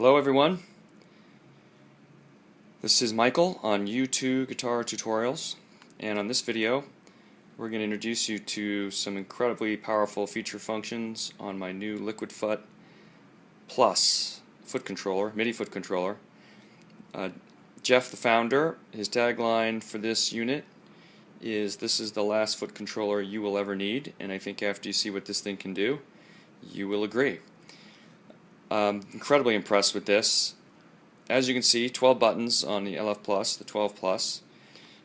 Hello everyone, this is Michael on U2 Guitar Tutorials, and on this video we're going to introduce you to some incredibly powerful feature functions on my new Liquid Foot Plus foot controller, Midi Foot Controller. Jeff, the founder, his tagline for this unit is, "This is the last foot controller you will ever need," and I think after you see what this thing can do, you will agree. Incredibly impressed with this. As you can see, 12 buttons on the LF Plus, the 12 Plus.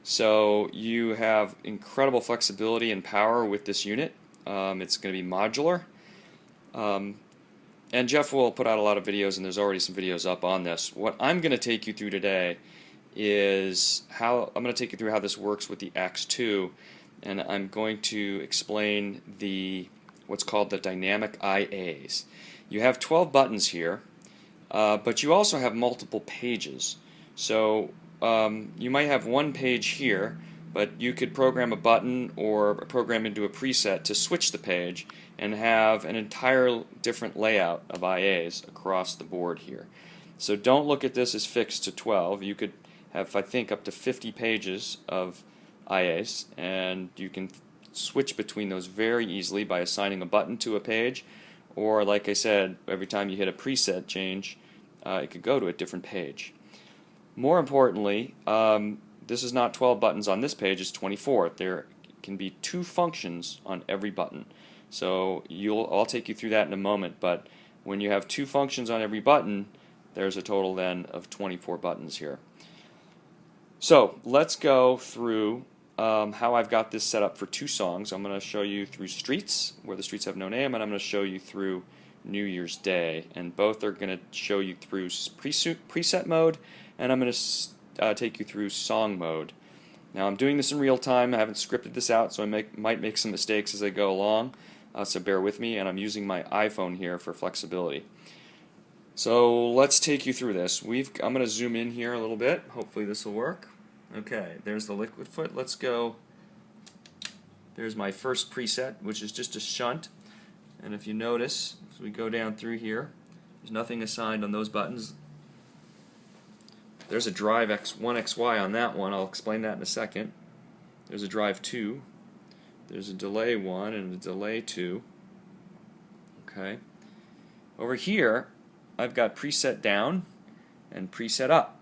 So you have incredible flexibility and power with this unit. It's going to be modular. And Jeff will put out a lot of videos, and there's already some videos up on this. What I'm going to take you through today is how I'm going to take you through how this works with the X2, and I'm going to explain what's called the dynamic IAs. You have 12 buttons here, but you also have multiple pages. So you might have one page here, but you could program a button or program into a preset to switch the page and have an entire different layout of IAs across the board here. So don't look at this as fixed to 12. You could have, I think, up to 50 pages of IAs, and you can switch between those very easily by assigning a button to a page, or like I said, every time you hit a preset change, it could go to a different page. More importantly, this is not 12 buttons on this page, it's 24. There can be 2 functions on every button. So I'll take you through that in a moment, but when you have 2 functions on every button, there's a total then of 24 buttons here. So let's go through how I've got this set up for 2 songs. I'm going to show you through Streets, where the streets have no name, and I'm going to show you through New Year's Day. And both are going to show you through preset mode, and I'm going to take you through song mode. Now I'm doing this in real time. I haven't scripted this out, so I might make some mistakes as I go along, so bear with me, and I'm using my iPhone here for flexibility. So let's take you through this. I'm going to zoom in here a little bit. Hopefully this will work. Okay, there's the Liquid Foot. Let's go. There's my first preset, which is just a shunt. And if you notice, as we go down through here, there's nothing assigned on those buttons. There's a drive X1, XY on that one. I'll explain that in a second. There's a drive 2. There's a delay 1 and a delay 2. Okay. Over here, I've got preset down and preset up.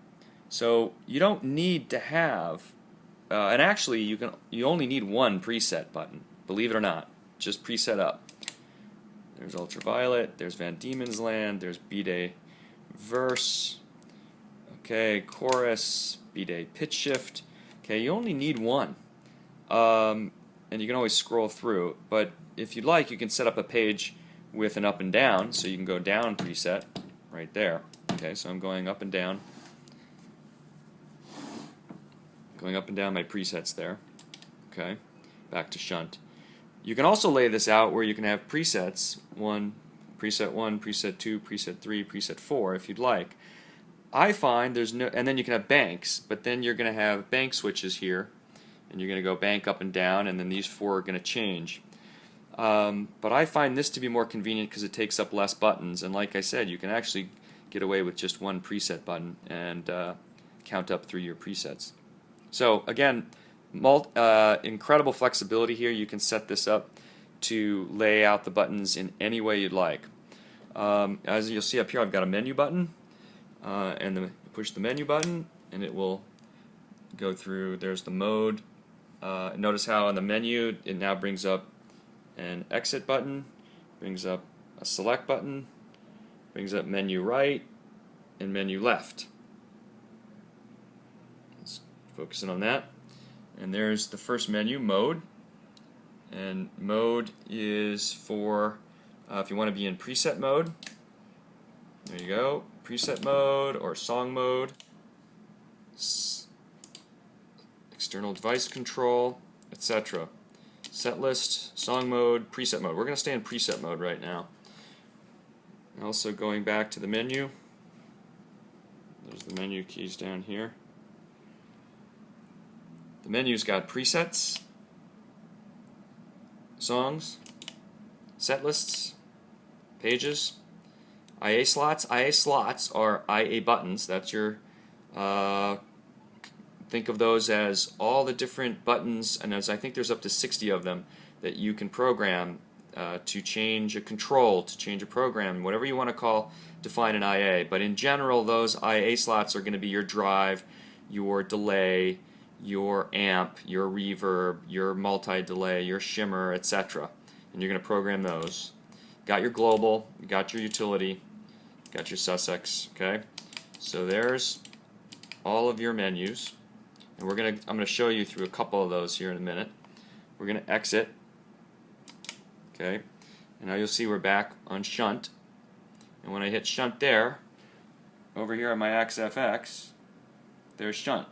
So you don't need to have, and actually you only need one preset button, believe it or not, just preset up. There's Ultraviolet, there's Van Diemen's Land, there's B-Day Verse, okay, Chorus, B-Day Pitch Shift. Okay, you only need one, and you can always scroll through, but if you'd like, you can set up a page with an up and down, so you can go down preset right there. Okay, so I'm going up and down. Going up and down my presets there. Okay, back to shunt. You can also lay this out where you can have presets, preset 1, preset 2, preset 3, preset 4 if you'd like. I find there's no, and then you can have banks, but then you're going to have bank switches here, and you're going to go bank up and down, and then these 4 are going to change. But I find this to be more convenient because it takes up less buttons, and like I said, you can actually get away with just one preset button and count up through your presets. So again, incredible flexibility here. You can set this up to lay out the buttons in any way you'd like. As you'll see up here, I've got a menu button, and push the menu button, and it will go through. There's the mode. Notice how on the menu it now brings up an exit button, brings up a select button, brings up menu right and menu left. Focusing on that, and there's the first menu, mode, and mode is for if you want to be in preset mode. There you go, preset mode or song mode, external device control, etc. Set list, song mode, preset mode. We're going to stay in preset mode right now. Also going back to the menu, there's the menu keys down here. The menu's got presets, songs, set lists, pages, IA slots. IA slots are IA buttons. That's your think of those as all the different buttons, and as I think there's up to 60 of them that you can program to change a control, to change a program, whatever you want to define an IA. But in general, those IA slots are going to be your drive, your delay, your amp, your reverb, your multi-delay, your shimmer, etc. And you're going to program those. Got your global, you got your utility, got your Sussex. Okay, so there's all of your menus, and I'm going to show you through a couple of those here in a minute. We're going to exit. Okay, and now you'll see we're back on shunt, and when I hit shunt there, over here on my XFX, there's shunt.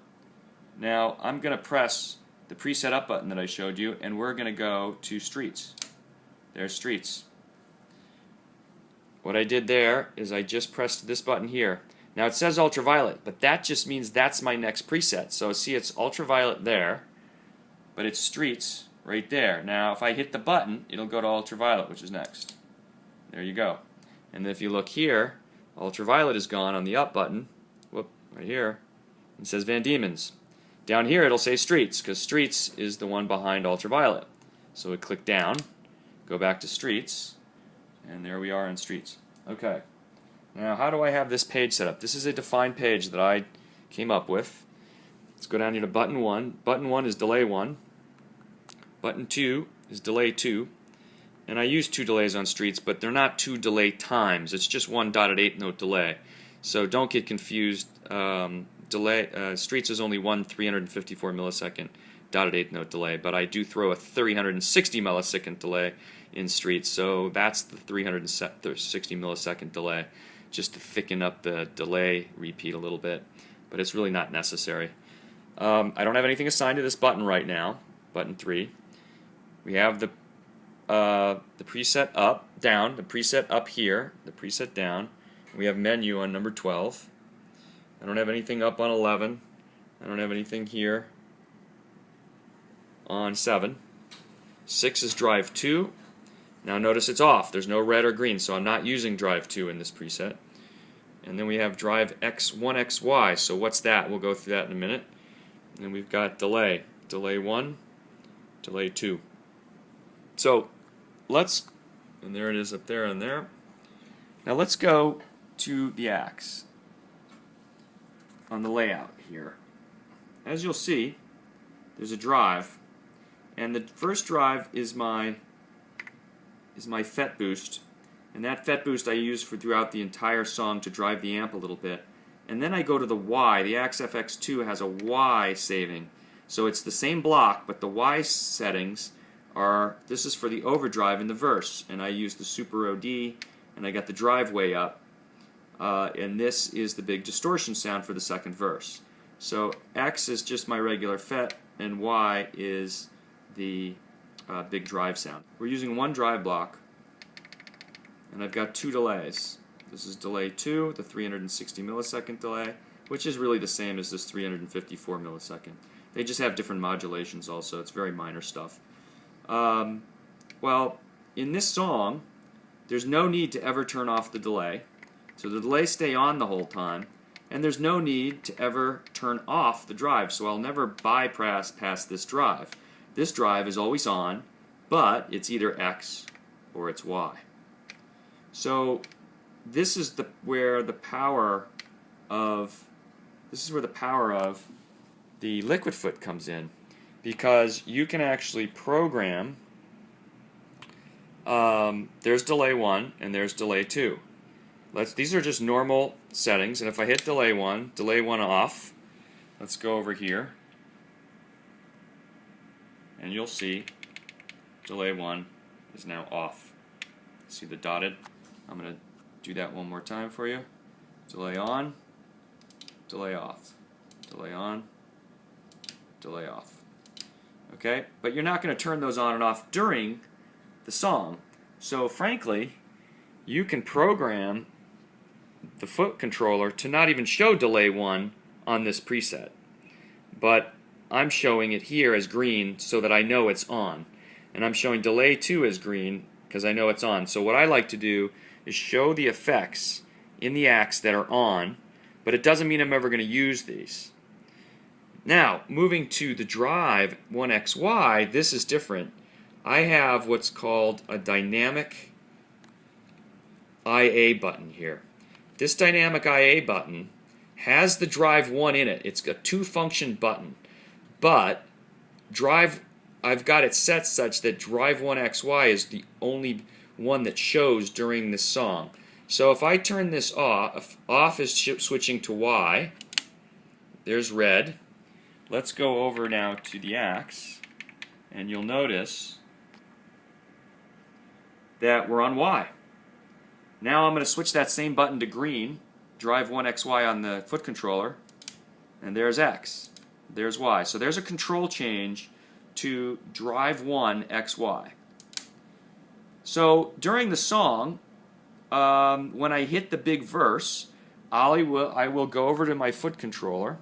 Now I'm going to press the preset up button that I showed you, and we're going to go to streets. There's streets. What I did there is I just pressed this button here. Now it says ultraviolet, but that just means that's my next preset. So see, it's ultraviolet there, but it's streets right there. Now if I hit the button, it'll go to ultraviolet, which is next. There you go. And if you look here, ultraviolet is gone on the up button. Whoop, right here. It says Van Diemen's. Down here it'll say streets, because streets is the one behind ultraviolet. So we click down, go back to streets, and there we are in streets. Okay. Now how do I have this page set up? This is a defined page that I came up with. Let's go down here to button 1. Button 1 is delay 1. Button 2 is delay 2. And I use 2 delays on streets, but they're not 2 delay times. It's just one dotted 8 note delay. So don't get confused. Streets is only one 354 millisecond dotted 8 note delay, but I do throw a 360 millisecond delay in streets, so that's the 360 millisecond delay, just to thicken up the delay repeat a little bit, but it's really not necessary. I don't have anything assigned to this button right now, button 3. We have the preset up, down, the preset up here, the preset down. We have menu on number 12. I don't have anything up on 11. I don't have anything here on 7. 6 is drive 2. Now notice it's off. There's no red or green, so I'm not using drive 2 in this preset. And then we have drive X1, XY. So what's that? We'll go through that in a minute. And we've got delay. Delay 1, delay 2. So let's, and there it is up there and there. Now let's go to the axe on the layout here. As you'll see, there's a drive, and the first drive is my FET boost, and that FET boost I use for throughout the entire song to drive the amp a little bit. And then I go to the Y. The XFX2 has a Y saving, so it's the same block, but the Y settings are, this is for the overdrive in the verse, and I use the Super OD, and I got the drive way up, and this is the big distortion sound for the second verse. So X is just my regular FET, and Y is the big drive sound. We're using one drive block, and I've got 2 delays. This is delay 2, the 360 millisecond delay, which is really the same as this 354 millisecond. They just have different modulations also. It's very minor stuff. Well, in this song, there's no need to ever turn off the delay. So the delays stay on the whole time, and there's no need to ever turn off the drive, so I'll never bypass past this drive. This drive is always on, but it's either X or it's Y. So this is where the power of the Liquid Foot comes in, because you can actually program. There's delay 1 and there's delay 2. These are just normal settings, and if I hit delay 1 off, let's go over here, and you'll see delay 1 is now off. See the dotted? I'm going to do that one more time for you. Delay on, delay off, delay on, delay off. Okay? But you're not going to turn those on and off during the song. So frankly, you can program the foot controller to not even show delay 1 on this preset. But I'm showing it here as green so that I know it's on. And I'm showing delay 2 as green because I know it's on. So what I like to do is show the effects in the axe that are on, but it doesn't mean I'm ever going to use these. Now, moving to the drive 1XY, this is different. I have what's called a dynamic IA button here. This dynamic IA button has the drive 1 in it. It's a two-function button, but I've got it set such that drive 1XY is the only one that shows during this song. So if I turn this off, off is switching to Y. There's red. Let's go over now to the axe, and you'll notice that we're on Y. Now I'm going to switch that same button to green, drive 1XY on the foot controller, and there's X. There's Y. So there's a control change to drive 1XY. So during the song, when I hit the big verse, I will go over to my foot controller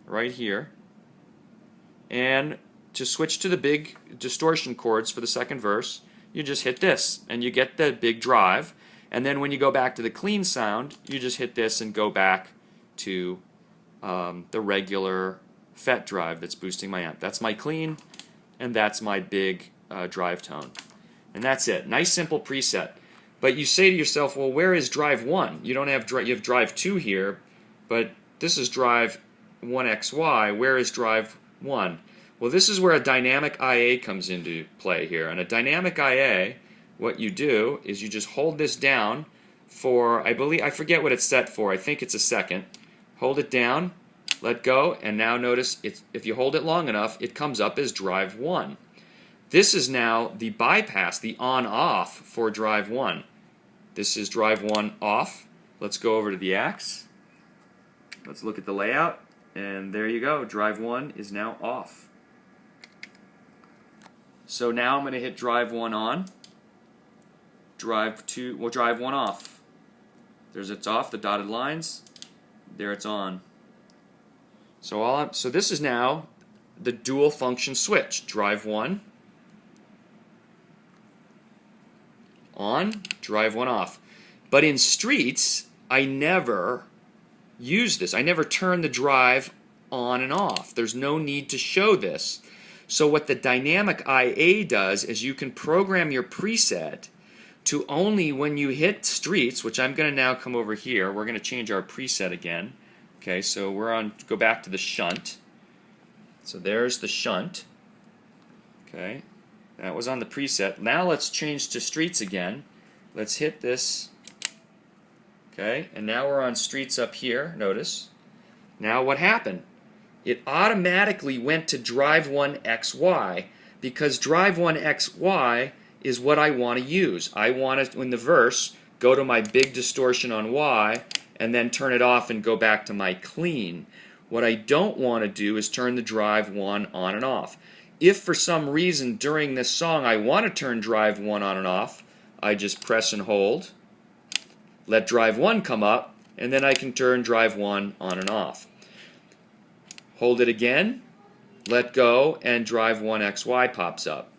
right here, and to switch to the big distortion chords for the second verse, you just hit this, and you get the big drive. And then when you go back to the clean sound, you just hit this and go back to the regular FET drive that's boosting my amp. That's my clean, and that's my big drive tone. And that's it. Nice, simple preset. But you say to yourself, well, where is drive 1? You don't have you have drive 2 here, but this is drive 1XY. Where is drive 1? Well, this is where a dynamic IA comes into play here. And a dynamic IA, what you do is you just hold this down for, I forget what it's set for. I think it's a second. Hold it down, let go, and now notice if you hold it long enough, it comes up as drive 1. This is now the bypass, the on-off for drive 1. This is drive 1 off. Let's go over to the axe. Let's look at the layout, and there you go. Drive 1 is now off. So now I'm going to hit drive 1 on. Drive 2, well, drive 1 off. There's it's off, the dotted lines. There it's on. So this is now the dual function switch. Drive 1 on, drive 1 off. But in streets, I never use this. I never turn the drive on and off. There's no need to show this. So what the dynamic IA does is you can program your preset to only when you hit streets, which I'm going to now come over here. We're going to change our preset again. Okay, so go back to the shunt. So there's the shunt. Okay, that was on the preset. Now let's change to streets again. Let's hit this. Okay, and now we're on streets up here, notice. Now what happened? It automatically went to drive 1XY because drive 1XY is what I want to use. I want to, in the verse, go to my big distortion on Y and then turn it off and go back to my clean. What I don't want to do is turn the drive 1 on and off. If for some reason during this song I want to turn drive 1 on and off, I just press and hold, let drive 1 come up, and then I can turn drive 1 on and off. Hold it again, let go, and drive 1XY pops up.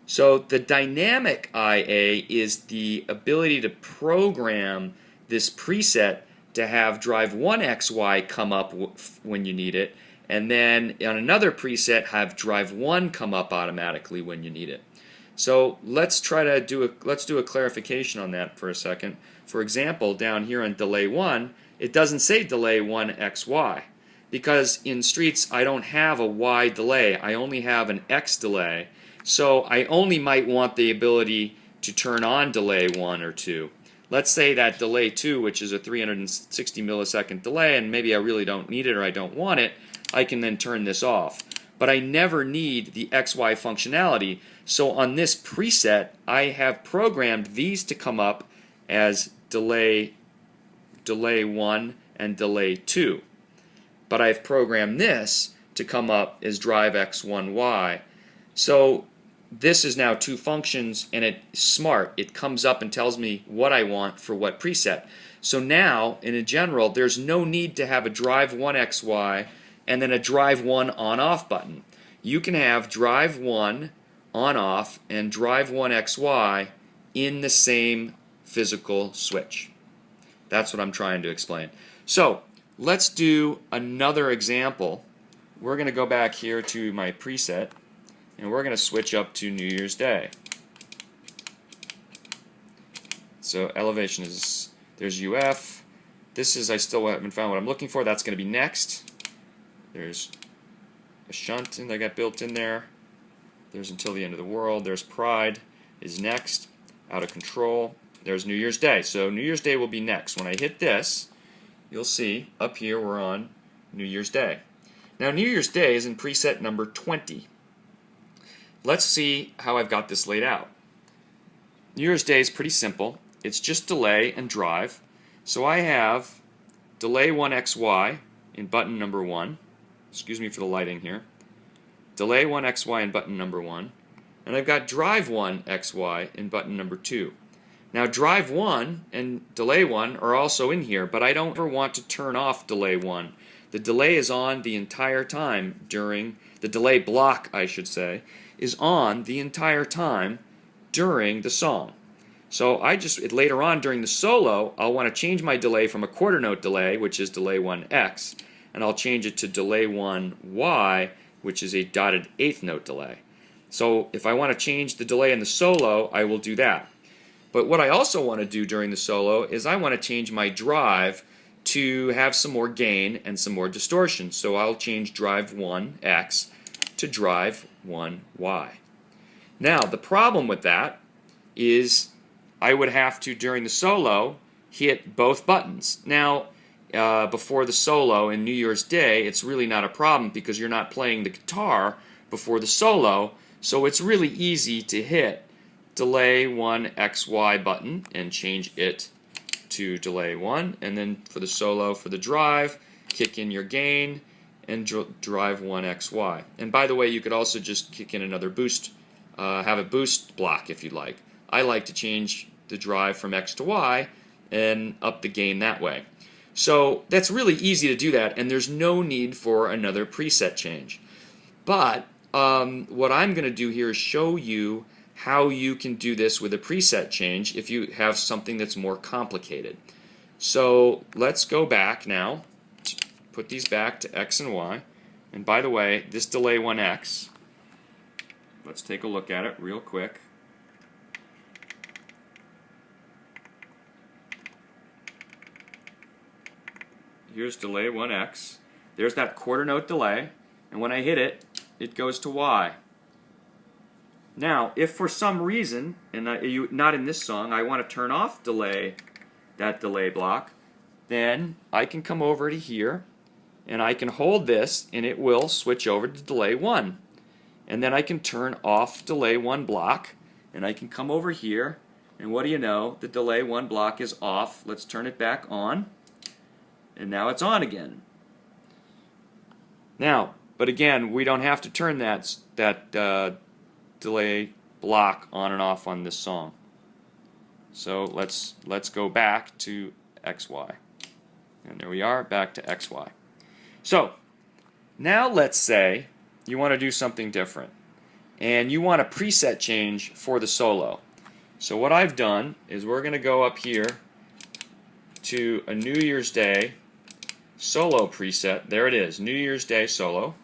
So the dynamic IA is the ability to program this preset to have drive 1XY come up when you need it, and then on another preset have drive 1 come up automatically when you need it. So let's do a clarification on that for a second. For example, down here on delay 1, it doesn't say delay 1XY. Because in streets I don't have a Y delay, I only have an X delay. So I only might want the ability to turn on delay 1 or 2. Let's say that delay 2, which is a 360 millisecond delay, and maybe I really don't need it or I don't want it, I can then turn this off. But I never need the XY functionality, so on this preset I have programmed these to come up as delay 1 and delay 2. But I've programmed this to come up as drive X1Y. So this is now two functions, and it's smart. It comes up and tells me what I want for what preset. So now, in a general, there's no need to have a drive 1XY and then a drive 1 on-off button. You can have drive 1 on-off and drive 1XY in the same physical switch. That's what I'm trying to explain. So let's do another example. We're going to go back here to my preset, and we're going to switch up to New Year's Day. So elevation is, there's UF. This is, I still haven't found what I'm looking for. That's going to be next. There's a shunt that I got built in there. There's until the end of the world. There's pride is next. Out of control. There's New Year's Day. So New Year's Day will be next. When I hit this, you'll see up here we're on New Year's Day. Now New Year's Day is in preset number 20. Let's see how I've got this laid out. New Year's Day is pretty simple. It's just delay and drive. So I have delay 1xy in button number 1. Excuse me for the lighting here. Delay 1xy in button number 1. And I've got drive 1xy in button number 2. Now drive 1 and delay 1 are also in here, but I don't ever want to turn off delay 1. The delay is on the entire time during, the delay block I should say, is on the entire time during the song. So later on during the solo, I'll want to change my delay from a quarter note delay, which is delay 1x, and I'll change it to delay 1y, which is a dotted eighth note delay. So if I want to change the delay in the solo, I will do that. But what I also want to do during the solo is I want to change my drive to have some more gain and some more distortion. So I'll change drive 1x to drive 1y. Now the problem with that is I would have to, during the solo, hit both buttons. Now, before the solo in New Year's Day, it's really not a problem because you're not playing the guitar before the solo, so it's really easy to hit delay 1xy button and change it to delay 1, and then for the solo, for the drive, kick in your gain and drive 1xy. And by the way, you could also just kick in another boost, have a boost block if you'd like. I like to change the drive from X to Y and up the gain that way. So that's really easy to do that, and there's no need for another preset change. But what I'm going to do here is show you how you can do this with a preset change if you have something that's more complicated. So let's go back now, put these back to X and Y. And by the way, this delay 1x, let's take a look at it real quick. Here's delay 1x. There's that quarter note delay, and when I hit it, it goes to Y. Now, if for some reason, and not in this song, I want to turn off that delay block, then I can come over to here, and I can hold this, and it will switch over to delay 1. And then I can turn off delay 1 block, and I can come over here, and what do you know, the delay 1 block is off. Let's turn it back on. And now it's on again. Now, but again, we don't have to turn that delay block on and off on this song. So let's go back to XY. And there we are, back to XY. So now let's say you want to do something different. And you want a preset change for the solo. So what I've done is we're going to go up here to a New Year's Day solo preset. There it is, New Year's Day solo.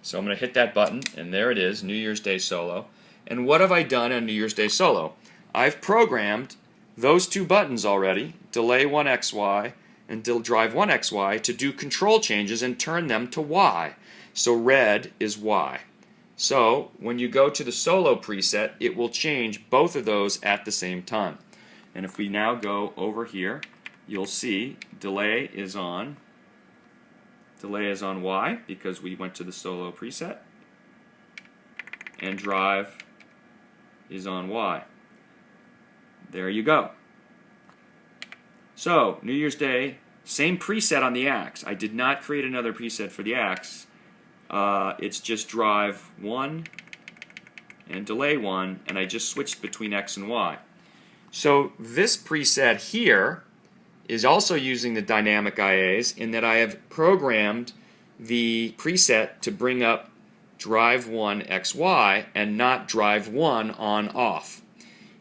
So I'm going to hit that button, and there it is, New Year's Day solo. And what have I done on New Year's Day solo? I've programmed those two buttons already, delay 1xy and drive 1xy, to do control changes and turn them to Y. So red is Y. So when you go to the solo preset, it will change both of those at the same time. And if we now go over here, you'll see delay is on Y because we went to the solo preset, and drive is on Y. There you go. So New Year's Day, same preset on the axe. I did not create another preset for the axe. It's just drive 1 and delay 1, and I just switched between X and Y. So this preset here is also using the dynamic IAs in that I have programmed the preset to bring up drive 1 XY and not drive 1 on off.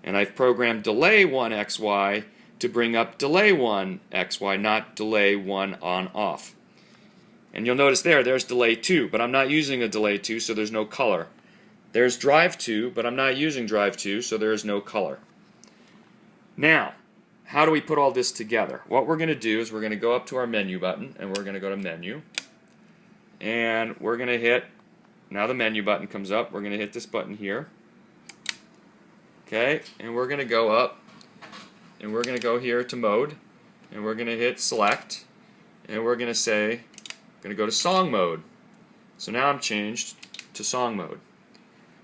And I've programmed delay 1 XY to bring up delay 1 XY, not delay 1 on off. And you'll notice there's delay 2, but I'm not using a delay 2, so there's no color. There's drive 2, but I'm not using drive 2, so there is no color. Now, how do we put all this together? What we're going to do is we're going to go up to our menu button, and we're going to go to menu, and we're going to hit, now the menu button comes up, we're going to hit this button here, okay, and we're going to go up, and we're going to go here to mode, and we're going to hit select, and we're going to say, I'm going to go to song mode. So now I'm changed to song mode.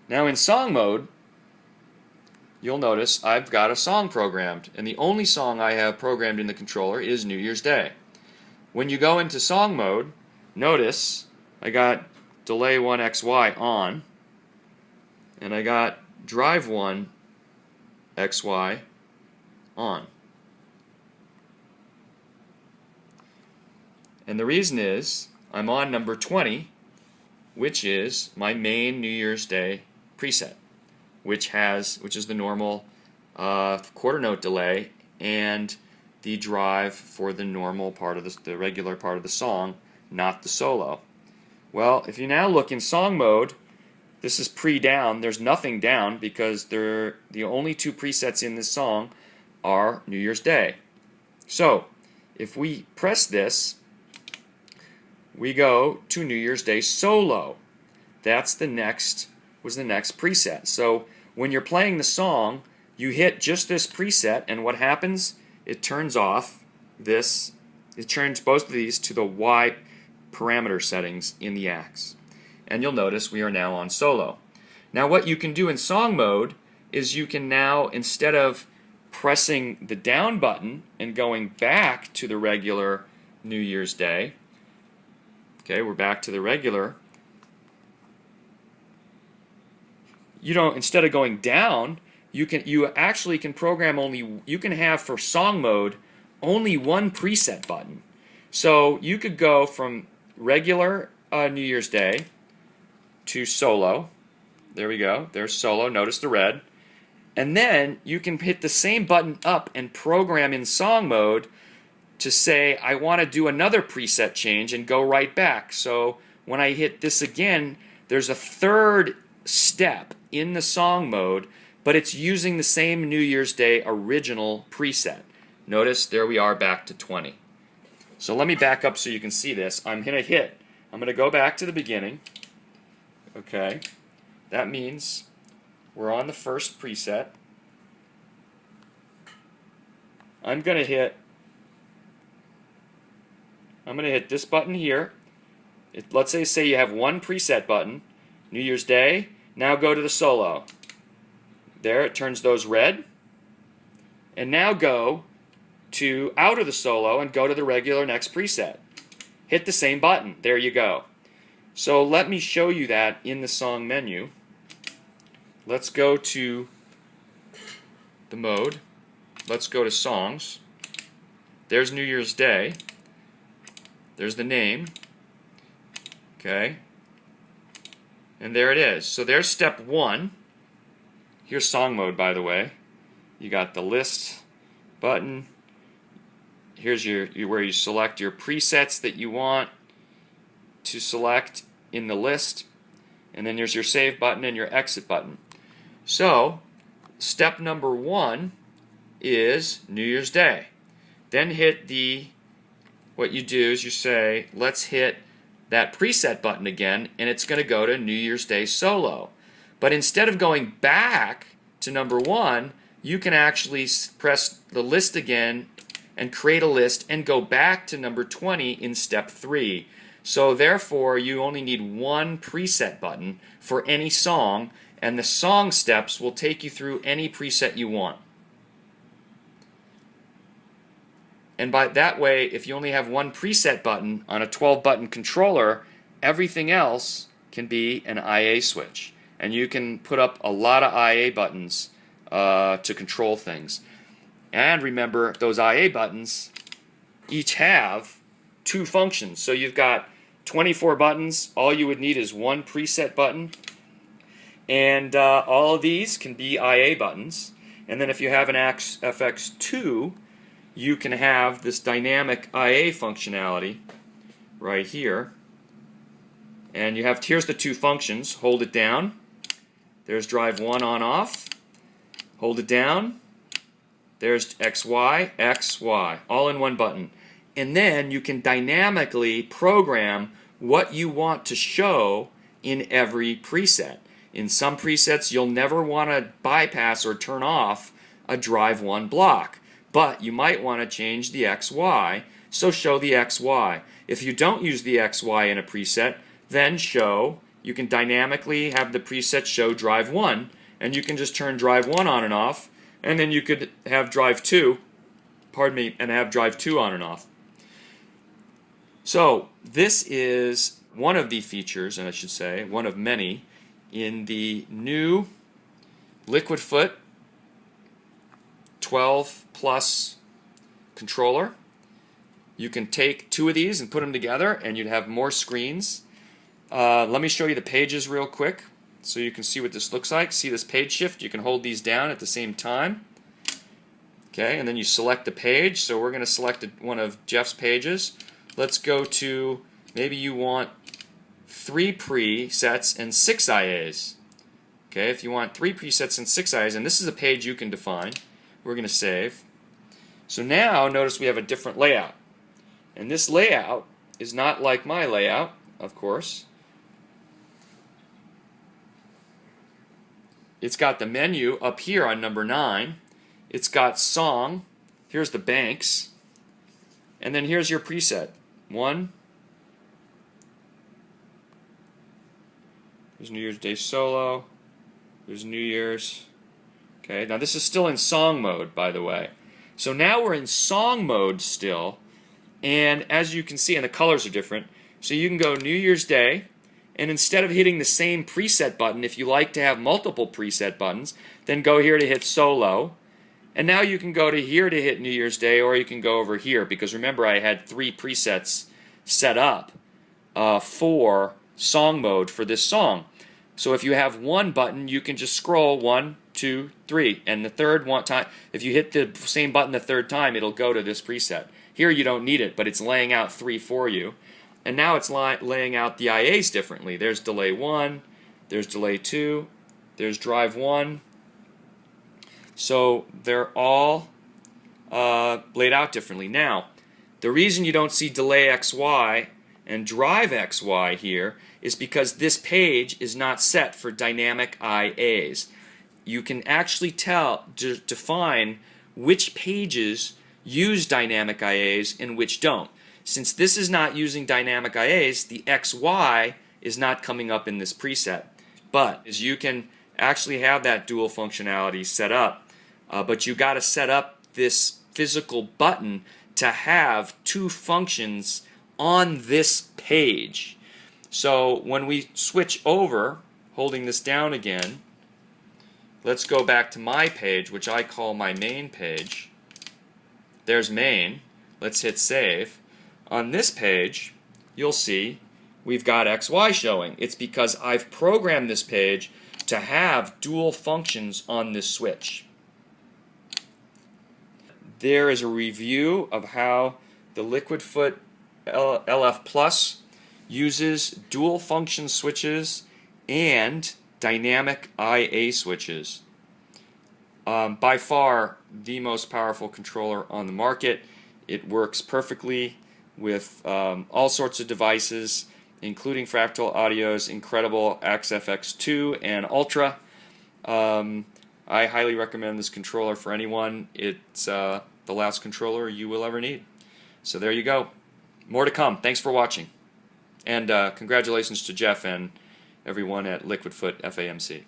Now in song mode, you'll notice I've got a song programmed, and the only song I have programmed in the controller is New Year's Day. When you go into song mode, notice I got delay 1 XY on, and I got drive 1 XY on. And the reason is I'm on number 20, which is my main New Year's Day preset, which is the normal quarter note delay and the drive for the normal part of the regular part of the song, not the solo. Well, if you now look in song mode, this is pre-down. There's nothing down because the only two presets in this song are New Year's Day. So if we press this, we go to New Year's Day solo. That's the next preset. So when you're playing the song, you hit just this preset, and what happens? It turns off this. It turns both of these to the Y parameter settings in the axe. And you'll notice we are now on solo. Now what you can do in song mode is you can now, instead of pressing the down button and going back to the regular New Year's Day, okay, we're back to the regular. Instead of going down, you actually can program you can have for song mode only one preset button. So you could go from regular New Year's Day to solo. There we go. There's solo. Notice the red. And then you can hit the same button up and program in song mode to say, I want to do another preset change and go right back. So when I hit this again, there's a third step in the song mode, but it's using the same New Year's Day original preset. Notice there we are back to 20. So let me back up so you can see this. I'm going to go back to the beginning. Okay, that means we're on the first preset. I'm going to hit this button here. Let's say you have one preset button, New Year's Day. Now go to the solo. There, it turns those red. And now go to out of the solo and go to the regular next preset. Hit the same button. There you go. So let me show you that in the song menu. Let's go to the mode. Let's go to songs. There's New Year's Day. There's the name. Okay. And there it is. So there's step 1. Here's song mode, by the way. You got the list button. Here's where you select your presets that you want to select in the list. And then there's your save button and your exit button. So step number 1 is New Year's Day. Then what you do is you say, let's hit that preset button again, and it's going to go to New Year's Day solo. But instead of going back to number 1, you can actually press the list again and create a list and go back to number 20 in step 3. So therefore, you only need one preset button for any song, and the song steps will take you through any preset you want. And by that way, if you only have one preset button on a 12-button controller, everything else can be an IA switch. And you can put up a lot of IA buttons to control things. And remember, those IA buttons each have 2 functions. So you've got 24 buttons. All you would need is one preset button. And all of these can be IA buttons. And then if you have an FX2, you can have this dynamic IA functionality right here. And you have, here's the two functions. Hold it down. There's drive 1 on off. Hold it down. There's XY, XY, all in one button. And then you can dynamically program what you want to show in every preset. In some presets, you'll never want to bypass or turn off a drive 1 block, but you might want to change the XY, so show the XY. If you don't use the XY in a preset, then you can dynamically have the preset show drive 1, and you can just turn drive 1 on and off, and then you could have drive 2, and have drive 2 on and off. So this is one of the features, and I should say, one of many, in the new Liquid Foot 12 Plus controller. You can take two of these and put them together and you'd have more screens. Let me show you the pages real quick so you can see what this looks like. See this page shift? You can hold these down at the same time. Okay, and then you select the page. So we're going to select one of Jeff's pages. Let's go to, maybe you want 3 presets and 6 IAs. Okay, if you want 3 presets and 6 IAs, and this is a page you can define, we're going to save. So now notice we have a different layout. And this layout is not like my layout, of course. It's got the menu up here on number 9. It's got song. Here's the banks. And then here's your preset. 1. There's New Year's Day solo. There's New Year's. Okay, now this is still in song mode, by the way. So now we're in song mode still. And as you can see, and the colors are different, so you can go New Year's Day, and instead of hitting the same preset button, if you like to have multiple preset buttons, then go here to hit solo. And now you can go to here to hit New Year's Day, or you can go over here, because remember I had 3 presets set up for song mode for this song. So if you have one button, you can just scroll 1, 2, 3, and the third time, if you hit the same button the third time, it'll go to this preset. Here you don't need it, but it's laying out 3 for you. And now it's laying out the IAs differently. There's delay 1, there's delay 2, there's drive 1. So they're all laid out differently. Now, the reason you don't see delay XY and drive XY here is because this page is not set for dynamic IAs. You can actually define which pages use dynamic IAs and which don't. Since this is not using dynamic IAs, the XY is not coming up in this preset. But as you can actually have that dual functionality set up, but you got to set up this physical button to have 2 functions on this page. So when we switch over, holding this down again, let's go back to my page, which I call my main page. There's main. Let's hit save. On this page, you'll see we've got XY showing. It's because I've programmed this page to have dual functions on this switch. There is a review of how the Liquid Foot LF Plus uses dual function switches and dynamic IA switches. By far the most powerful controller on the market. It works perfectly with all sorts of devices, including Fractal Audio's incredible XFX2 and Ultra. I highly recommend this controller for anyone. It's the last controller you will ever need. So there you go. More to come. Thanks for watching. And congratulations to Jeff and everyone at Liquid Foot FAMC.